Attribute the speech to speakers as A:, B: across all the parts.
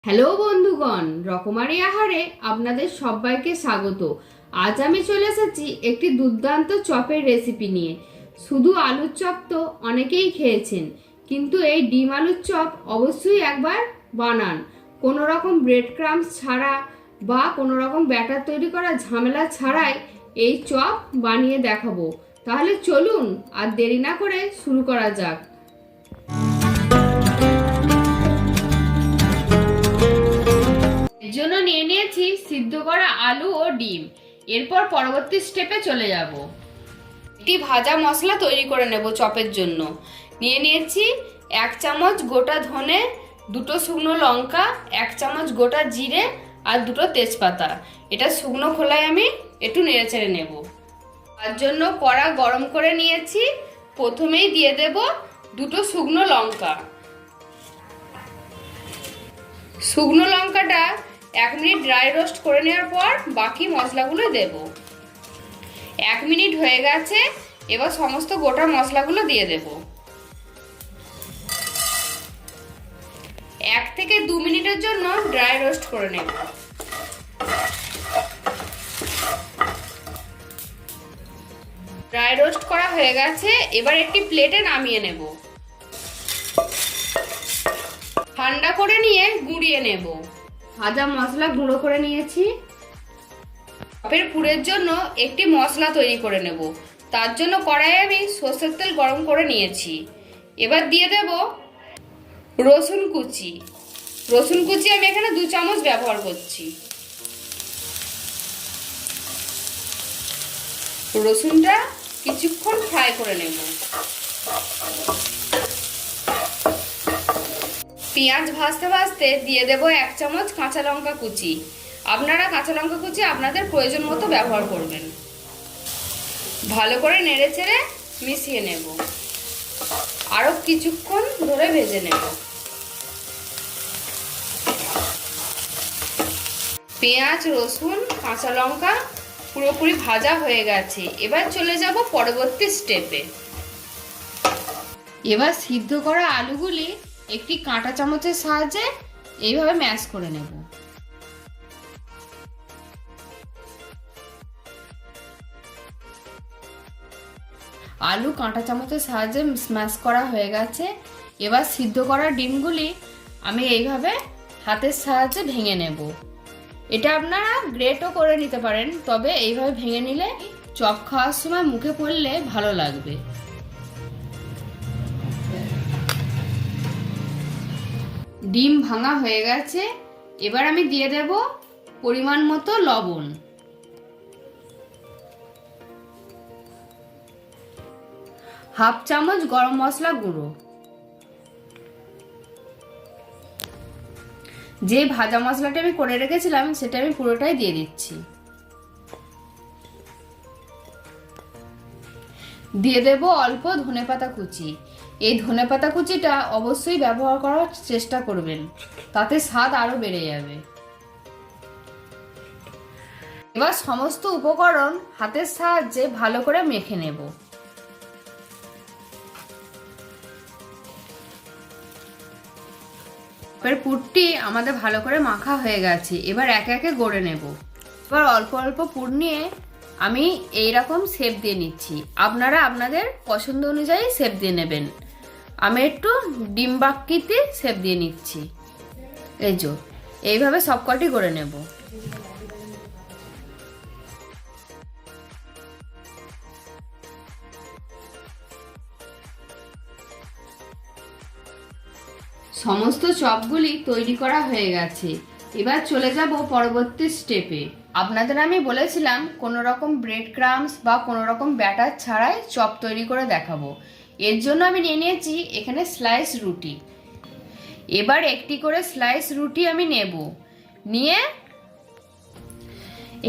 A: Hello বন্ধুগণ, রকমারি আহারে আপনাদের সবাইকে স্বাগত। আজ আমি চলে এসেছি একটি দুর্দান্ত চপের রেসিপি নিয়ে। শুধু আলুর চপ তো অনেকেই খেয়েছেন, কিন্তু এই ডিম আলুর চপ অবশ্যই একবার বানান। কোনো রকম ব্রেড ক্রাম্বস ছাড়া বা কোনো রকম ব্যাটার তৈরি করা ঝামেলা ছাড়াই এই চপ বানিয়ে দেখাবো। তাহলে চলুন আর দেরি না করে শুরু করা যাক। এর জন্য নিয়ে নিয়েছি সিদ্ধ করা আলু ও ডিম। এরপর পরবর্তী স্টেপে চলে যাব। একটি ভাজা মশলা তৈরি করে নেব চপের জন্য। নিয়ে নিয়েছি 1 চামচ গোটা ধনে, 2টো শুকনো লঙ্কা, 1 চামচ গোটা জিরে আর 2টো তেজপাতা। এটা শুকনো খোলায় আমি একটু নেড়েচেড়ে নেব। তার জন্য কড়া গরম করে নিয়েছি। প্রথমেই দিয়ে দেব 2টো শুকনো লঙ্কা। শুকনো লঙ্কাটা 1 মিনিট ড্রাই রোস্ট করে নেওয়ার পর বাকি মশলাগুলো দেব। 1 মিনিট হয়ে গেছে, এবার সমস্ত গোটা মশলাগুলো দিয়ে দেব। 1 থেকে 2 মিনিটের জন্য ড্রাই রোস্ট করে নেব। ড্রাই রোস্ট করা হয়ে গেছে, এবার একটি প্লেটে নামিয়ে নেব। ঠান্ডা করে নিয়ে গুঁড়িয়ে নেব। ভাজা মশলা গুঁড়ো করে নিয়েছি। চপের পুরের জন্য একটি মশলা তৈরি করে নেব। তার জন্য কড়াইয়ে আমি সরষের তেল গরম করে নিয়েছি। এবার দিয়ে দেব রসুন কুচি। রসুন কুচি আমি এখানে 2 চামচ ব্যবহার করছি। রসুনটা কিছুক্ষণ ফ্রাই করে নেব। পেঁয়াজ ভাজতে ভাজতে দিয়ে দেব 1 চামচ কাঁচা লঙ্কা কুচি। আপনারা কাঁচা লঙ্কা কুচি আপনাদের প্রয়োজন মতো ব্যবহার করবেন। ভালো করে নেড়েচেড়ে মিশিয়ে নেব। আরও কিছুক্ষণ ধরে ভেজে নেব। পেঁয়াজ, রসুন, কাঁচা লঙ্কা পুরোপুরি ভাজা হয়ে গেছে। এবার চলে যাব পরবর্তী স্টেপে। এবার সিদ্ধ করা আলুগুলি একটি কাঁটা চামচের সাহায্যে এইভাবে ম্যাশ করে নেব। আলু কাঁটা চামচের সাহায্যে স্ম্যাশ করা হয়ে গেছে। এবার সিদ্ধ করা ডিমগুলি আমি এইভাবে হাতের সাহায্যে ভেঙে নেব। এটা আপনারা গ্রেটও করে নিতে পারেন, তবে এইভাবে ভেঙে নিলে চপ খাওয়ার সময় মুখে পড়লে ভালো লাগবে। ডিম ভাঙা হয়ে গেছে, এবার আমি দিয়ে দেব পরিমাণ মতো লবণ। হাফ চামচ গরম মশলা গুঁড়ো। যে ভাজা মশলাটা আমি করে রেখেছিলাম সেটা আমি পুরোটাই দিয়ে দিচ্ছি। দিয়ে দেব অল্প ধনেপাতা কুচি। এই ধনেপাতা কুচিটা অবশ্যই ব্যবহার করার চেষ্টা করবেন, তাতে স্বাদ আরো বেড়ে যাবে। এবার সমস্ত উপকরণ হাতের সাহায্যে ভালো করে মেখে নেব। এবার পুরটি আমাদের ভালো করে মাখা হয়ে গেছে। এবার একে একে গড়ে নেব। এবার অল্প অল্প পুর নিয়ে আমি এইরকম শেপ দিয়ে নিচ্ছি। আপনারা আপনাদের পছন্দ অনুযায়ী শেপ দিয়ে নেবেন। আমি একটু ডিম্বাকৃতি শেপ দিয়ে নিচ্ছি। এই যে এইভাবে সবকটি গড়ে নেব। সমস্ত চপগুলি তৈরি করা হয়ে গেছে। এবার চলে যাব পরবর্তী স্টেপে। আপনাদের আমি বলেছিলাম কোনো রকম ব্রেড ক্রাম্বস বা কোনো রকম ব্যাটার ছাড়াই চপ তৈরি করে দেখাবো। এর জন্য আমি নিয়ে নিয়েছি এখানে স্লাইস রুটি। এবার একটি করে স্লাইস রুটি আমি নেব। নিয়ে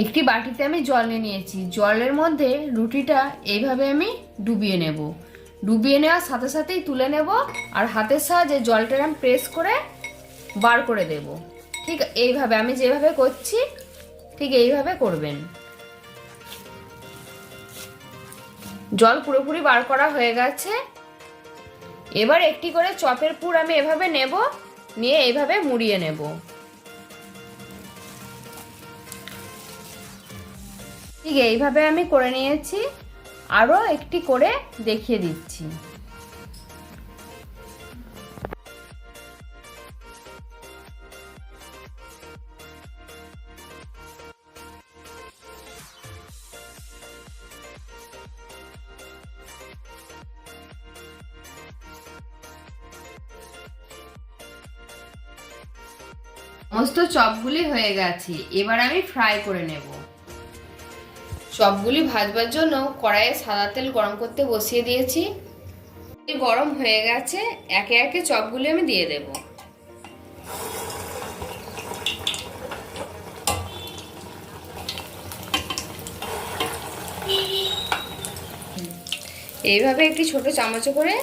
A: একটি বাটিতে আমি জল নিয়ে নিয়েছি। জলের মধ্যে রুটিটা এইভাবে আমি ডুবিয়ে নেব। ডুবিয়ে নেওয়ার সাথে সাথেই তুলে নেব আর হাতের সাহায্যে জলটা আমি প্রেস করে বার করে দেব। ঠিক এইভাবে আমি যেভাবে করছি ঠিক এইভাবে করবেন। জল পুরোপুরি বার করা হয়ে গেছে। এবার একটি করে চপের পুর আমি এভাবে নেব, নিয়ে এইভাবে মুড়িয়ে নেব। ঠিক এইভাবে আমি করে নিয়েছি, আরও একটি করে দেখিয়ে দিচ্ছি। সমস্ত চপগুলি হয়ে গেছে, এবার আমি ফ্রাই করে নেব। চপগুলি ভাজবার জন্য কড়াইয়ে সাদা তেল গরম করতে বসিয়ে দিয়েছি। গরম হয়ে গেছে, একে একে চপগুলি আমি দিয়ে দেব। এইভাবে একটি ছোট চামচে করে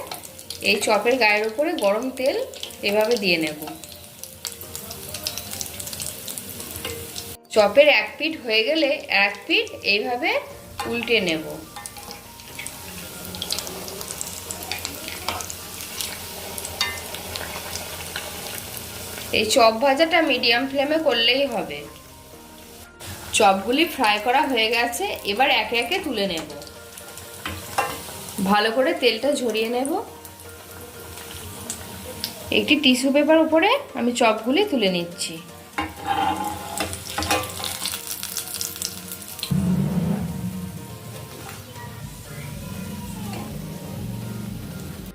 A: এই চপের গায়ের উপরে গরম তেল এভাবে দিয়ে নেব। চপের এক পিঠ হয়ে গেলে এক পিঠ এইভাবে উল্টে নেব। এই চপ ভাজাটা মিডিয়াম ফ্লেমে করলেই হবে। চপগুলি ফ্রাই করা হয়ে গেছে, এবার একে একে তুলে নেব। ভালো করে তেলটা ঝরিয়ে নেব। একটি টিস্যু পেপার উপরে আমি চপগুলি তুলে নিচ্ছি।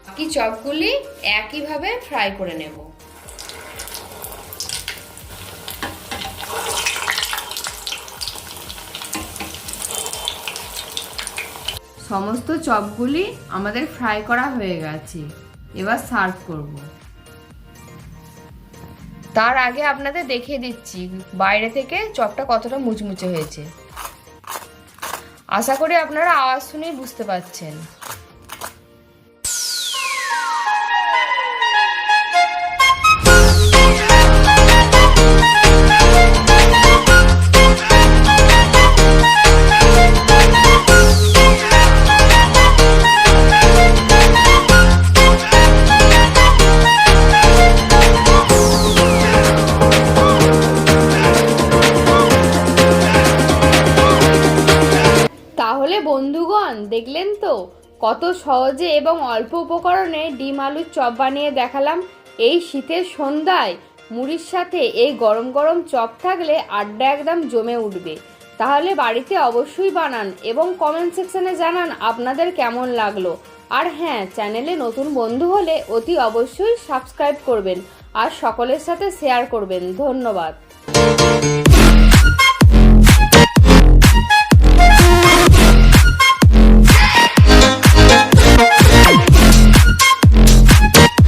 A: বাকি চপগুলি একইভাবে ফ্রাই করে নেব। সমস্ত চপগুলি আমাদের ফ্রাই করা হয়ে গেছে, এবার সার্ভ করব। তার আগে আপনাদের দেখিয়ে দিচ্ছি বাইরে থেকে চপটা কতটা মুচমুচে হয়েছে। আশা করি আপনারা আওয়াজ শুনেই বুঝতে পারছেন। তাহলে বন্ধুগণ, দেখলেন তো কত সহজে এবং অল্প উপকরণে ডিম আলুর চপ বানিয়ে দেখালাম। এই শীতের সন্ধ্যায় মুড়ির সাথে এই গরম গরম চপ থাকলে আড্ডা একদম জমে উঠবে। তাহলে বাড়িতে অবশ্যই বানান এবং কমেন্ট সেকশনে জানান আপনাদের কেমন লাগলো। আর হ্যাঁ, চ্যানেলে নতুন বন্ধু হলে অতি অবশ্যই সাবস্ক্রাইব করবেন আর সকলের সাথে শেয়ার করবেন। ধন্যবাদ।